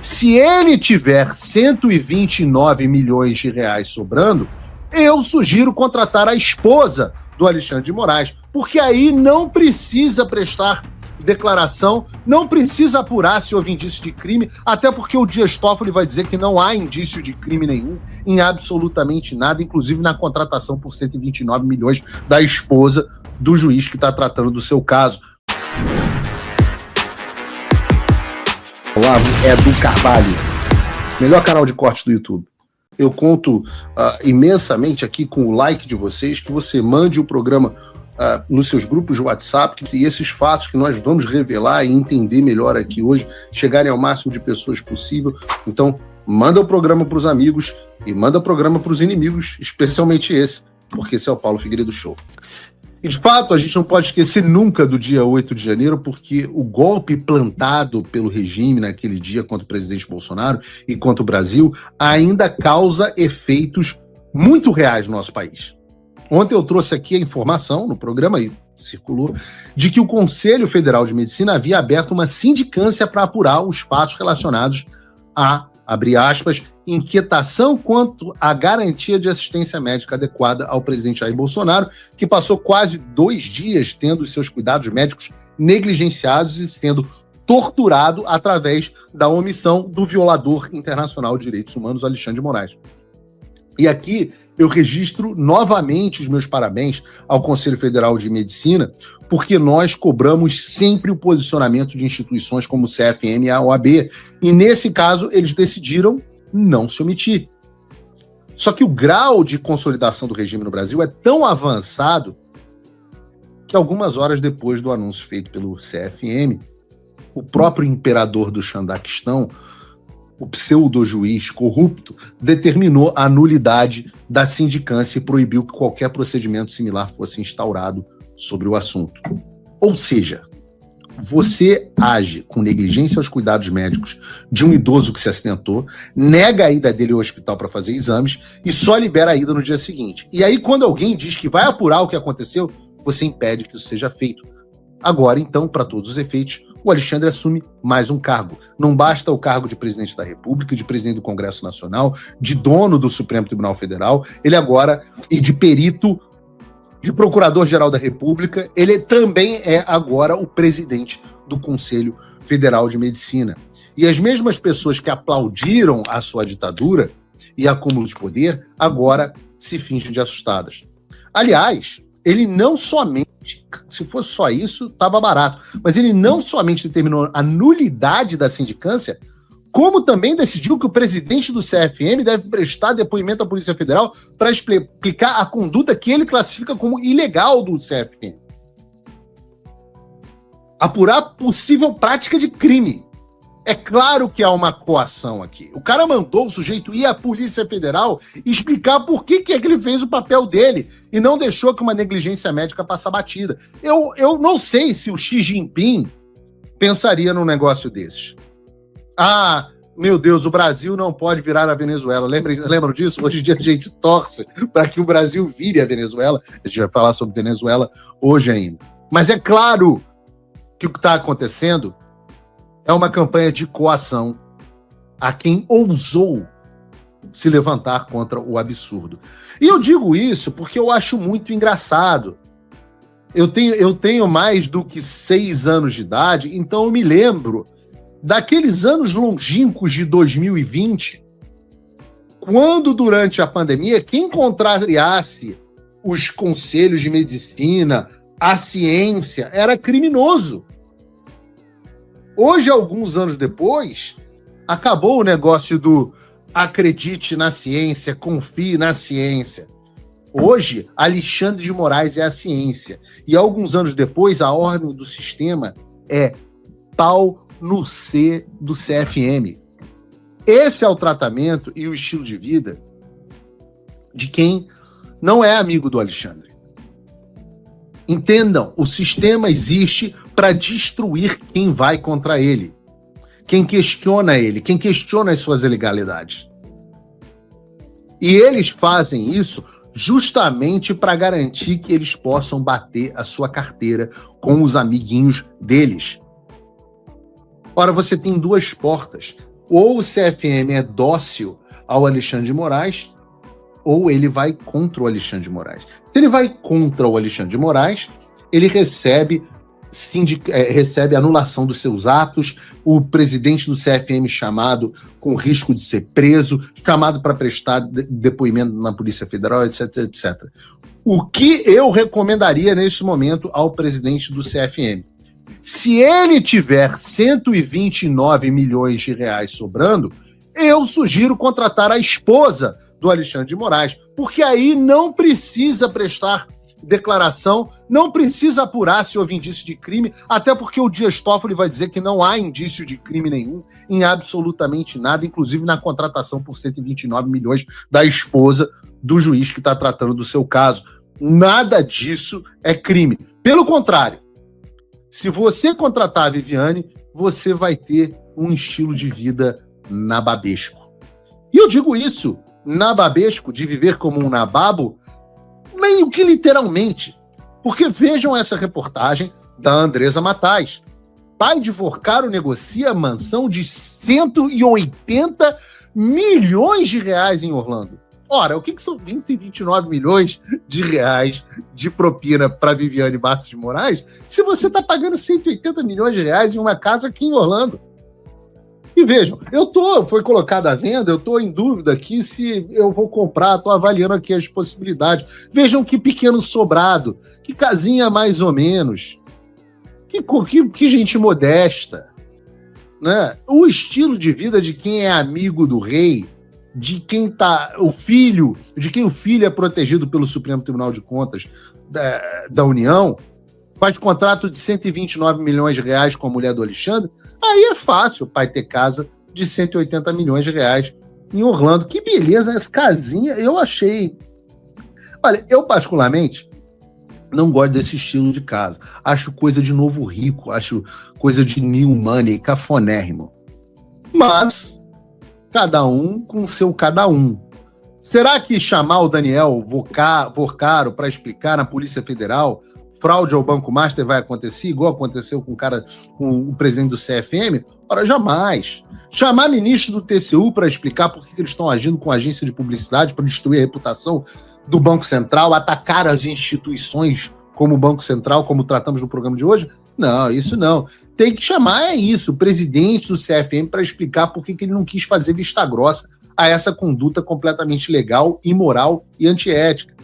Se ele tiver 129 milhões de reais sobrando, eu sugiro contratar a esposa do Alexandre de Moraes, porque aí não precisa prestar declaração, não precisa apurar se houve indício de crime, até porque o Dias Toffoli vai dizer que não há indício de crime nenhum em absolutamente nada, inclusive na contratação por 129 milhões da esposa do juiz que está tratando do seu caso. Olavo Edu Carvalho, melhor canal de corte do YouTube. Eu conto imensamente aqui com o like de vocês, que você mande o programa nos seus grupos de WhatsApp, e esses fatos que nós vamos revelar e entender melhor aqui hoje, chegarem ao máximo de pessoas possível. Então, manda o programa para os amigos e manda o programa para os inimigos, especialmente esse, porque esse é o Paulo Figueiredo Show. E, de fato, a gente não pode esquecer nunca do dia 8 de janeiro, porque o golpe plantado pelo regime naquele dia contra o presidente Bolsonaro e contra o Brasil ainda causa efeitos muito reais no nosso país. Ontem eu trouxe aqui a informação, no programa aí circulou, de que o Conselho Federal de Medicina havia aberto uma sindicância para apurar os fatos relacionados a, abre aspas, inquietação quanto à garantia de assistência médica adequada ao presidente Jair Bolsonaro, que passou quase 2 dias tendo os seus cuidados médicos negligenciados e sendo torturado através da omissão do violador internacional de direitos humanos, Alexandre de Moraes. E aqui eu registro novamente os meus parabéns ao Conselho Federal de Medicina, porque nós cobramos sempre o posicionamento de instituições como o CFM e a OAB. E nesse caso, eles decidiram não se omitir. Só que o grau de consolidação do regime no Brasil é tão avançado que algumas horas depois do anúncio feito pelo CFM, o próprio imperador do Xandaquistão, o pseudo-juiz corrupto, determinou a nulidade da sindicância e proibiu que qualquer procedimento similar fosse instaurado sobre o assunto. Ou seja, você age com negligência aos cuidados médicos de um idoso que se acidentou, nega a ida dele ao hospital para fazer exames e só libera a ida no dia seguinte. E aí, quando alguém diz que vai apurar o que aconteceu, você impede que isso seja feito. Agora, então, para todos os efeitos, o Alexandre assume mais um cargo. Não basta o cargo de presidente da República, de presidente do Congresso Nacional, de dono do Supremo Tribunal Federal, ele agora, e de perito, de procurador-geral da República, ele também é agora o presidente do Conselho Federal de Medicina. E as mesmas pessoas que aplaudiram a sua ditadura e acúmulo de poder, agora se fingem de assustadas. Aliás, ele não somente, se fosse só isso, estava barato, mas ele não somente determinou a nulidade da sindicância, como também decidiu que o presidente do CFM deve prestar depoimento à Polícia Federal para explicar a conduta que ele classifica como ilegal do CFM. Apurar possível prática de crime. É claro que há uma coação aqui. O cara mandou o sujeito ir à Polícia Federal e explicar por que é que ele fez o papel dele e não deixou que uma negligência médica passe batida. Eu não sei se o Xi Jinping pensaria num negócio desses. Ah, meu Deus, o Brasil não pode virar a Venezuela. Lembram disso? Hoje em dia a gente torce para que o Brasil vire a Venezuela. A gente vai falar sobre Venezuela hoje ainda. Mas é claro que o que está acontecendo é uma campanha de coação a quem ousou se levantar contra o absurdo. E eu digo isso porque eu acho muito engraçado. Eu tenho mais do que 6 anos de idade, então eu me lembro daqueles anos longínquos de 2020, quando durante a pandemia, quem contrariasse os conselhos de medicina, a ciência, era criminoso. Hoje, alguns anos depois, acabou o negócio do acredite na ciência, confie na ciência. Hoje, Alexandre de Moraes é a ciência. E alguns anos depois, a ordem do sistema é pau no C do CFM. Esse é o tratamento e o estilo de vida de quem não é amigo do Alexandre. Entendam, o sistema existe para destruir quem vai contra ele, quem questiona ele, quem questiona as suas ilegalidades. E eles fazem isso justamente para garantir que eles possam bater a sua carteira com os amiguinhos deles. Ora, você tem 2 portas. Ou o CFM é dócil ao Alexandre de Moraes, ou ele vai contra o Alexandre de Moraes. Se ele vai contra o Alexandre de Moraes, ele recebe anulação dos seus atos, o presidente do CFM chamado com risco de ser preso, chamado para prestar depoimento na Polícia Federal, etc, etc. O que eu recomendaria neste momento ao presidente do CFM? Se ele tiver 129 milhões de reais sobrando, eu sugiro contratar a esposa do Alexandre de Moraes, porque aí não precisa prestar declaração, não precisa apurar se houve indício de crime, até porque o Dias Toffoli vai dizer que não há indício de crime nenhum em absolutamente nada, inclusive na contratação por 129 milhões da esposa do juiz que está tratando do seu caso. Nada disso é crime. Pelo contrário, se você contratar a Viviane, você vai ter um estilo de vida nababesco. E eu digo isso, nababesco, de viver como um nababo, meio que literalmente. Porque vejam essa reportagem da Andresa Matais. Pai de Forcaro negocia mansão de 180 milhões de reais em Orlando. Ora, o que são 129 milhões de reais de propina para Viviane Bastos de Moraes se você está pagando 180 milhões de reais em uma casa aqui em Orlando? E vejam, foi colocado à venda, eu estou em dúvida aqui se eu vou comprar, estou avaliando aqui as possibilidades. Vejam que pequeno sobrado, que casinha mais ou menos, que gente modesta, né? O estilo de vida de quem é amigo do rei, de quem o filho é protegido pelo Supremo Tribunal de Contas da União, faz contrato de 129 milhões de reais com a mulher do Alexandre, aí é fácil o pai ter casa de 180 milhões de reais em Orlando. Que beleza, essa casinha, eu achei... Olha, eu particularmente não gosto desse estilo de casa. Acho coisa de novo rico, acho coisa de new money, cafonérrimo. Mas, cada um com seu cada um. Será que chamar o Daniel Vorcaro para explicar na Polícia Federal fraude ao Banco Master vai acontecer, igual aconteceu com o presidente do CFM? Ora, jamais. Chamar ministro do TCU para explicar por que eles estão agindo com agência de publicidade para destruir a reputação do Banco Central, atacar as instituições como o Banco Central, como tratamos no programa de hoje? Não, isso não. Tem que chamar o presidente do CFM para explicar por que ele não quis fazer vista grossa a essa conduta completamente legal, imoral e antiética.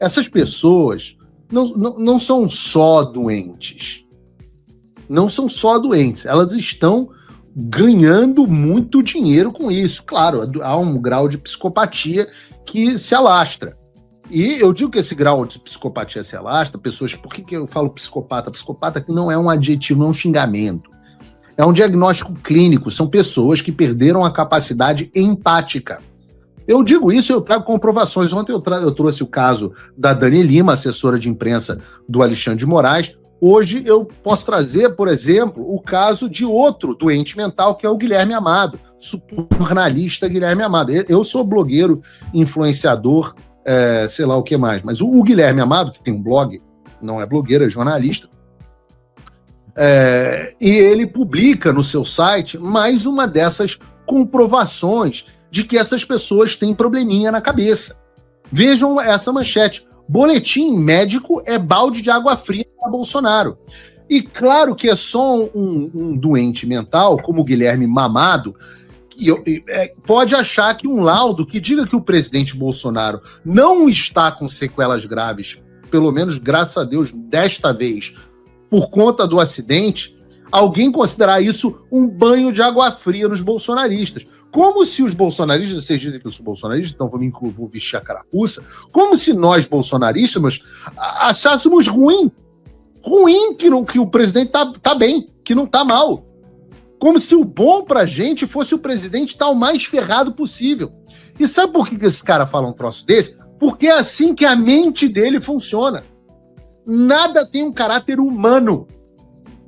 Essas pessoas não são só doentes. Não são só doentes. Elas estão ganhando muito dinheiro com isso. Claro, há um grau de psicopatia que se alastra. E eu digo que esse grau de psicopatia se alastra, pessoas... Por que eu falo psicopata? Psicopata que não é um adjetivo, não é um xingamento. É um diagnóstico clínico. São pessoas que perderam a capacidade empática. Eu digo isso, eu trago comprovações. Ontem eu trouxe o caso da Dani Lima, assessora de imprensa do Alexandre de Moraes. Hoje eu posso trazer, por exemplo, o caso de outro doente mental, que é o Guilherme Amado, jornalista Guilherme Amado. Eu sou blogueiro, influenciador, sei lá o que mais, mas o Guilherme Amado, que tem um blog, não é blogueiro, é jornalista, e ele publica no seu site mais uma dessas comprovações de que essas pessoas têm probleminha na cabeça. Vejam essa manchete. Boletim médico é balde de água fria para Bolsonaro. E claro que é só um doente mental, como o Guilherme Mamado, pode achar que um laudo que diga que o presidente Bolsonaro não está com sequelas graves, pelo menos, graças a Deus, desta vez, por conta do acidente, alguém considerar isso um banho de água fria nos bolsonaristas. Como se os bolsonaristas, vocês dizem que eu sou bolsonarista, então vou vestir a carapuça, como se nós, bolsonaristas, achássemos ruim que o presidente tá bem, que não tá mal. Como se o bom pra gente fosse o presidente estar o mais ferrado possível. E sabe por que esse cara fala um troço desse? Porque é assim que a mente dele funciona. Nada tem um caráter humano.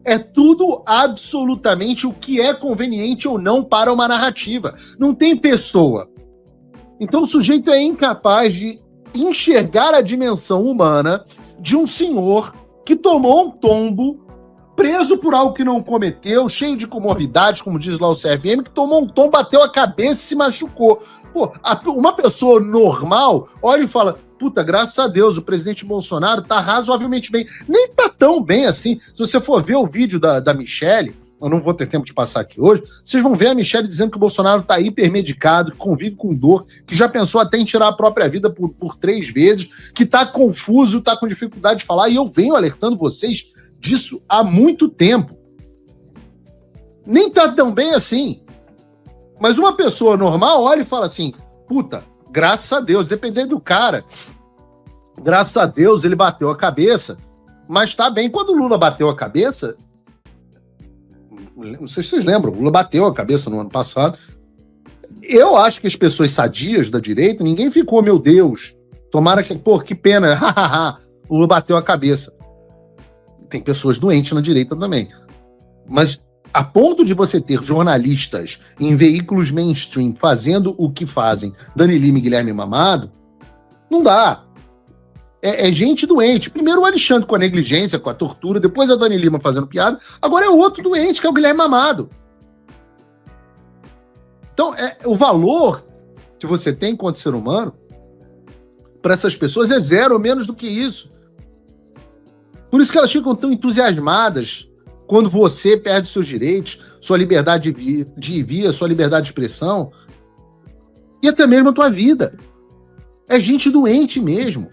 É tudo absolutamente o que é conveniente ou não para uma narrativa. Não tem pessoa. Então o sujeito é incapaz de enxergar a dimensão humana de um senhor que tomou um tombo preso por algo que não cometeu, cheio de comorbidades, como diz lá o CFM, que tomou um tom, bateu a cabeça e se machucou. Pô, uma pessoa normal olha e fala: puta, graças a Deus, o presidente Bolsonaro tá razoavelmente bem. Nem tá tão bem assim. Se você for ver o vídeo da Michelle, eu não vou ter tempo de passar aqui hoje, vocês vão ver a Michelle dizendo que o Bolsonaro tá hipermedicado, que convive com dor, que já pensou até em tirar a própria vida por 3 vezes, que tá confuso, tá com dificuldade de falar, e eu venho alertando vocês disso há muito tempo. Nem tá tão bem assim. Mas uma pessoa normal olha e fala assim: puta, graças a Deus, dependendo do cara, graças a Deus ele bateu a cabeça, mas tá bem. Quando o Lula bateu a cabeça, não sei se vocês lembram, o Lula bateu a cabeça no ano passado. Eu acho que as pessoas sadias da direita, ninguém ficou, meu Deus, tomara que, pô, que pena, o Lula bateu a cabeça. Tem pessoas doentes na direita também. Mas a ponto de você ter jornalistas em veículos mainstream fazendo o que fazem Dani Lima e Guilherme Mamado, não dá. É gente doente. Primeiro o Alexandre com a negligência, com a tortura, depois a Dani Lima fazendo piada, agora é outro doente, que é o Guilherme Mamado. Então, o valor que você tem enquanto ser humano para essas pessoas é zero ou menos do que isso. Por isso que elas ficam tão entusiasmadas quando você perde seus direitos, sua liberdade de ir e vir, sua liberdade de expressão, e até mesmo a tua vida. É gente doente mesmo.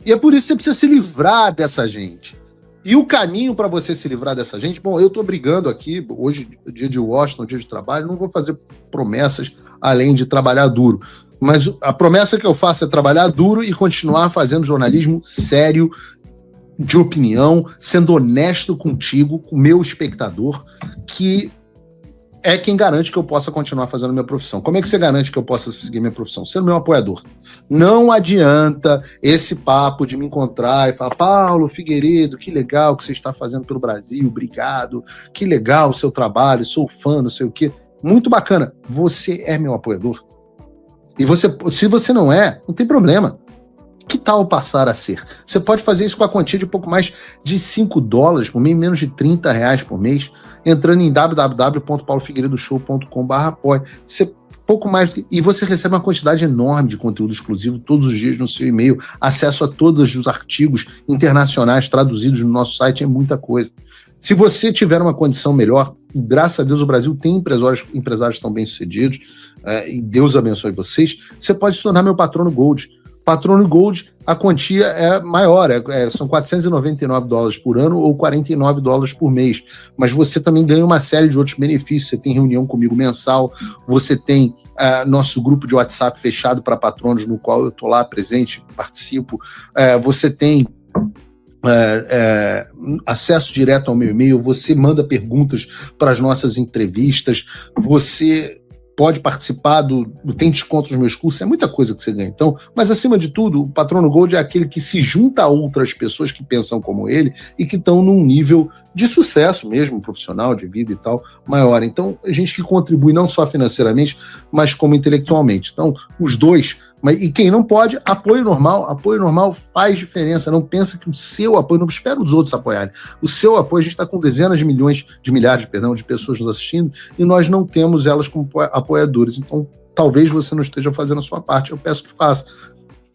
E é por isso que você precisa se livrar dessa gente. E o caminho para você se livrar dessa gente, bom, eu estou brigando aqui, hoje, dia de Washington, dia de trabalho, não vou fazer promessas além de trabalhar duro. Mas a promessa que eu faço é trabalhar duro e continuar fazendo jornalismo sério, de opinião, sendo honesto contigo, com o meu espectador, que é quem garante que eu possa continuar fazendo minha profissão. Como é que você garante que eu possa seguir minha profissão? Sendo meu apoiador. Não adianta esse papo de me encontrar e falar: Paulo Figueiredo, que legal que você está fazendo pelo Brasil, obrigado, que legal o seu trabalho, sou fã, não sei o quê. Muito bacana. Você é meu apoiador. E se você não é, não tem problema. Que tal passar a ser? Você pode fazer isso com a quantia de pouco mais de $5 por mês, menos de R$30 por mês, entrando em www.paulofigueiredoshow.com/apoia. Pouco mais e você recebe uma quantidade enorme de conteúdo exclusivo todos os dias no seu e-mail, acesso a todos os artigos internacionais traduzidos no nosso site, é muita coisa. Se você tiver uma condição melhor, graças a Deus o Brasil tem empresários tão bem-sucedidos, e Deus abençoe vocês, você pode se tornar meu patrono Gold. Patrono Gold, a quantia é maior, são $499 por ano ou $49 por mês. Mas você também ganha uma série de outros benefícios. Você tem reunião comigo mensal, você tem nosso grupo de WhatsApp fechado para patronos, no qual eu estou lá presente, participo. Você tem acesso direto ao meu e-mail, você manda perguntas para as nossas entrevistas, você pode participar tem desconto nos meus cursos, é muita coisa que você ganha. Então, mas acima de tudo, o Patrono Gold é aquele que se junta a outras pessoas que pensam como ele e que estão num nível de sucesso mesmo, profissional, de vida e tal, maior. Então, a gente que contribui não só financeiramente, mas como intelectualmente. Então, os dois. E quem não pode, apoio normal faz diferença. Não pensa que o seu apoio, não espera os outros apoiarem. O seu apoio, a gente está com dezenas de milhares de pessoas nos assistindo e nós não temos elas como apoiadores. Então, talvez você não esteja fazendo a sua parte, eu peço que faça.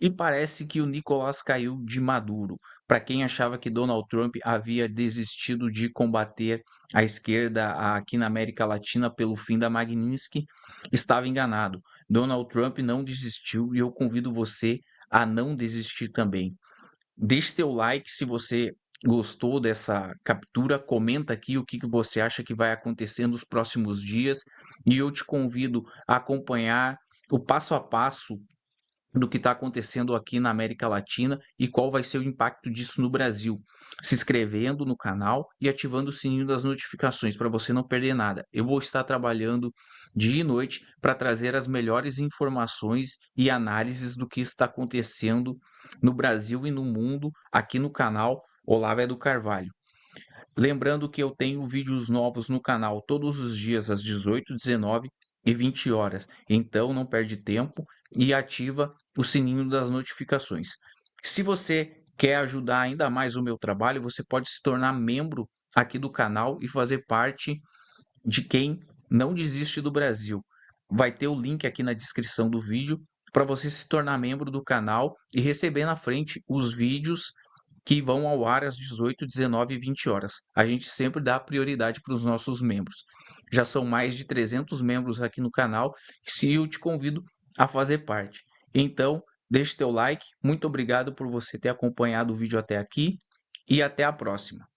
E parece que o Nicolás caiu de Maduro. Para quem achava que Donald Trump havia desistido de combater a esquerda aqui na América Latina pelo fim da Magnitsky, estava enganado. Donald Trump não desistiu e eu convido você a não desistir também. Deixe seu like se você gostou dessa captura, comenta aqui o que você acha que vai acontecer nos próximos dias e eu te convido a acompanhar o passo a passo do que está acontecendo aqui na América Latina e qual vai ser o impacto disso no Brasil, se inscrevendo no canal e ativando o sininho das notificações para você não perder nada. Eu vou estar trabalhando dia e noite para trazer as melhores informações e análises do que está acontecendo no Brasil e no mundo aqui no canal Olavo do Carvalho. Lembrando que eu tenho vídeos novos no canal todos os dias às 18, 19 e 20 horas. Então não perde tempo e ativa o sininho das notificações. Se você quer ajudar ainda mais o meu trabalho, você pode se tornar membro aqui do canal e fazer parte de quem não desiste do Brasil. Vai ter o link aqui na descrição do vídeo para você se tornar membro do canal e receber na frente os vídeos que vão ao ar às 18, 19 e 20 horas. A gente sempre dá prioridade para os nossos membros. Já são mais de 300 membros aqui no canal e eu te convido a fazer parte. Então, deixe teu like. Muito obrigado por você ter acompanhado o vídeo até aqui e até a próxima.